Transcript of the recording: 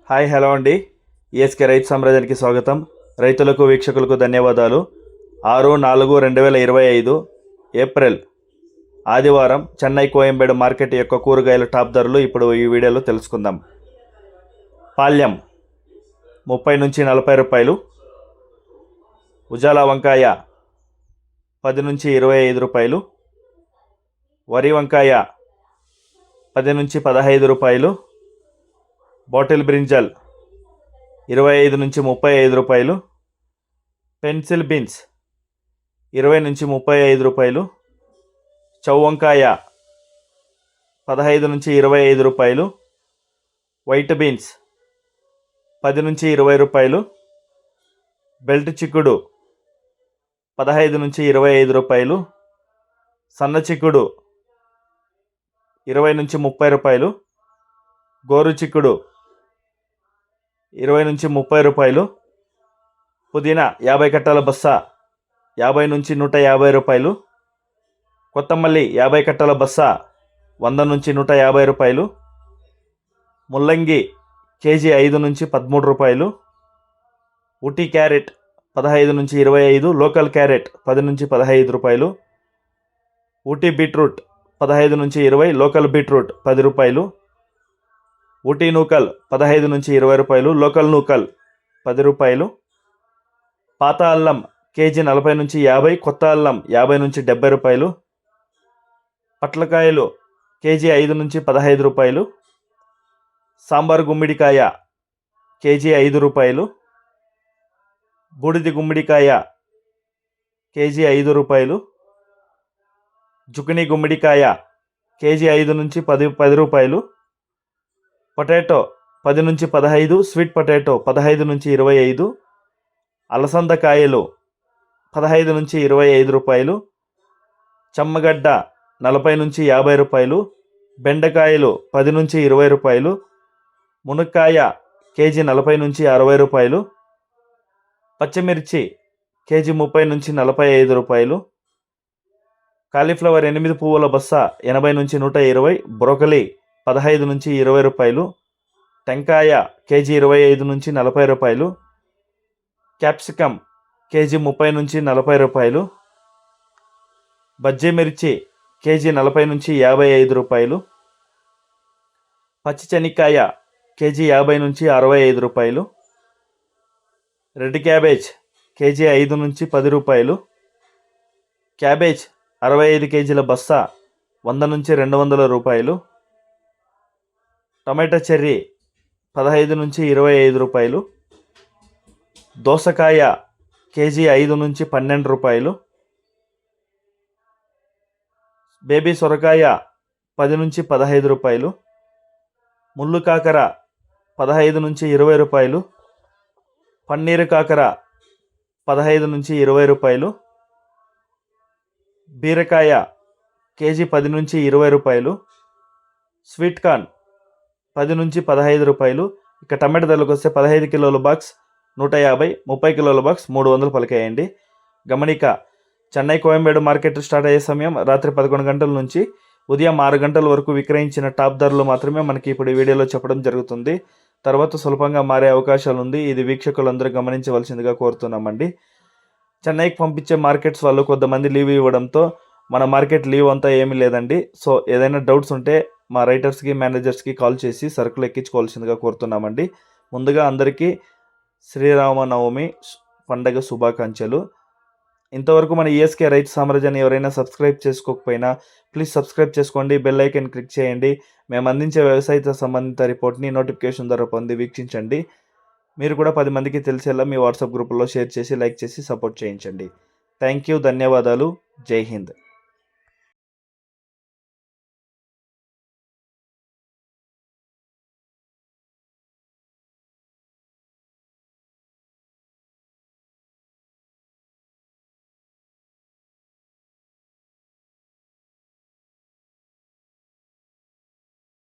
Hi hello అండి. ESK రైతు సామ్రాజ్యానికి స్వాగతం. రైతులకు వీక్షకులకు ధన్యవాదాలు. 6/4/2025 ఏప్రిల్ ఆదివారం చెన్నై కోయంబేడు మార్కెట్ యొక్క కూరగాయల టాప్ ధరలు ఇప్పుడు ఈ వీడియోలో తెలుసుకుందాం. పాల్యం 30 నుంచి 40 రూపాయలు, ఉజాలా వంకాయ 10 నుంచి 25 రూపాయలు, వరి వంకాయ 10 నుంచి 15 రూపాయలు, బాటిల్ బ్రింజల్ 25 నుంచి 35 రూపాయలు, పెన్సిల్ బీన్స్ 20 నుంచి 35 రూపాయలు, చౌ వంకాయ 15 నుంచి 25 రూపాయలు, వైట్ బీన్స్ 10 నుంచి 20 రూపాయలు, బెల్ట్ చిక్కుడు 15 నుంచి 25 రూపాయలు, సన్న చిక్కుడు 20 నుంచి 30 రూపాయలు, గోరు చిక్కుడు 20 నుంచి 30 రూపాయలు, పుదీనా 50 కట్టల బస్సా 50 నుంచి 150 రూపాయలు, కొత్తమల్లి 50 కట్టల బస్సా 100 నుంచి 150 రూపాయలు, ముల్లంగి కేజీ 5 నుంచి 13 రూపాయలు, ఊటీ క్యారెట్ 15 నుంచి 25, లోకల్ క్యారెట్ 10 నుంచి 15 రూపాయలు, ఊటీ బీట్రూట్ 15 నుంచి 20, లోకల్ బీట్రూట్ 10 రూపాయలు, ఊటీ నూకల్ 15 నుంచి 20 రూపాయలు, లోకల్ నూకల్ 10 రూపాయలు, పాత అల్లం కేజీ 40 నుంచి 50, కొత్త అల్లం 50 నుంచి 70 రూపాయలు, పట్లకాయలు కేజీ 5 నుంచి 15 రూపాయలు, సాంబార్ గుమ్మిడికాయ కేజీ 5 రూపాయలు, బూడిది గుమ్మిడికాయ కేజీ 5 రూపాయలు, జుకినీ గుమ్మిడికాయ కేజీ 5 నుంచి 10 రూపాయలు, పొటాటో 10 నుంచి 15, స్వీట్ పొటాటో 15 నుంచి 25, అలసందకాయలు 15 నుంచి 25 రూపాయలు, చమ్మగడ్డ 40 నుంచి 50 రూపాయలు, బెండకాయలు 10 నుంచి 20 రూపాయలు, మునక్కాయ కేజీ 40 నుంచి 60 రూపాయలు, పచ్చిమిర్చి కేజీ 30 నుంచి 45 రూపాయలు, కాలీఫ్లవర్ 8 పువ్వుల బస్స 80 నుంచి 120, బ్రోకలీ 15 నుంచి 20 రూపాయలు, టెంకాయ కేజీ 25 నుంచి 40 రూపాయలు, క్యాప్సికమ్ కేజీ 30 నుంచి 40 రూపాయలు, బజ్జీ మిర్చి కేజీ 40 నుంచి 55 రూపాయలు, పచ్చి శనక్కాయ కేజీ 50 నుంచి 65 రూపాయలు, రెడ్ క్యాబేజ్ కేజీ 5 నుంచి 10 రూపాయలు, క్యాబేజ్ 65 కేజీల బస్తా 100 నుంచి 200 రూపాయలు, టమాటా చెర్రీ 15 నుంచి 25 రూపాయలు, దోసకాయ కేజీ 5 నుంచి 12 రూపాయలు, బేబీ సొరకాయ 10 నుంచి 15 రూపాయలు, ముళ్ళు కాకర 15 నుంచి 20 రూపాయలు, పన్నీరు కాకర 15 నుంచి 20 రూపాయలు, బీరకాయ కేజీ 10 నుంచి 20 రూపాయలు, స్వీట్ కార్న్ 10 నుంచి 15 రూపాయలు. ఇక టమాటా ధరలకు వస్తే 15 కిలోల బాక్స్ 150, 30 కిలోల బాక్స్ 300 పలికాయండి. గమనిక, చెన్నై కోయంబేడు మార్కెట్ స్టార్ట్ అయ్యే సమయం రాత్రి 11 గంటల నుంచి ఉదయం 6 గంటల వరకు విక్రయించిన టాప్ ధరలు మాత్రమే మనకి ఇప్పుడు ఈ వీడియోలో చెప్పడం జరుగుతుంది. తర్వాత సులభంగా మారే అవకాశాలు ఉంది. ఇది వీక్షకులందరూ గమనించవలసిందిగా కోరుతున్నామండి. చెన్నైకి పంపించే మార్కెట్స్ వాళ్ళు కొంతమంది లీవ్ ఇవ్వడంతో మన మార్కెట్ లీవ్ అంతా ఏమీ లేదండి. సో ఏదైనా డౌట్స్ ఉంటే మా రైటర్స్కి మేనేజర్స్కి కాల్ చేసి సరుకులు ఎక్కించుకోవాల్సిందిగా కోరుతున్నామండి. ముందుగా అందరికీ శ్రీరామనవమి పండగ శుభాకాంక్షలు. ఇంతవరకు మన ఈఎస్కే రైతు సామ్రాజ్యాన్ని ఎవరైనా సబ్స్క్రైబ్ చేసుకోకపోయినా ప్లీజ్ సబ్స్క్రైబ్ చేసుకోండి, బెల్ ఐకాన్ క్లిక్ చేయండి. మేము అందించే వ్యవసాయ సంబంధిత రిపోర్ట్ని నోటిఫికేషన్ ద్వారా పొంది వీక్షించండి. మీరు కూడా 10 మందికి తెలిసేలా మీ వాట్సాప్ గ్రూపుల్లో షేర్ చేసి లైక్ చేసి సపోర్ట్ చేయించండి. థ్యాంక్ యూ, ధన్యవాదాలు, జై హింద్.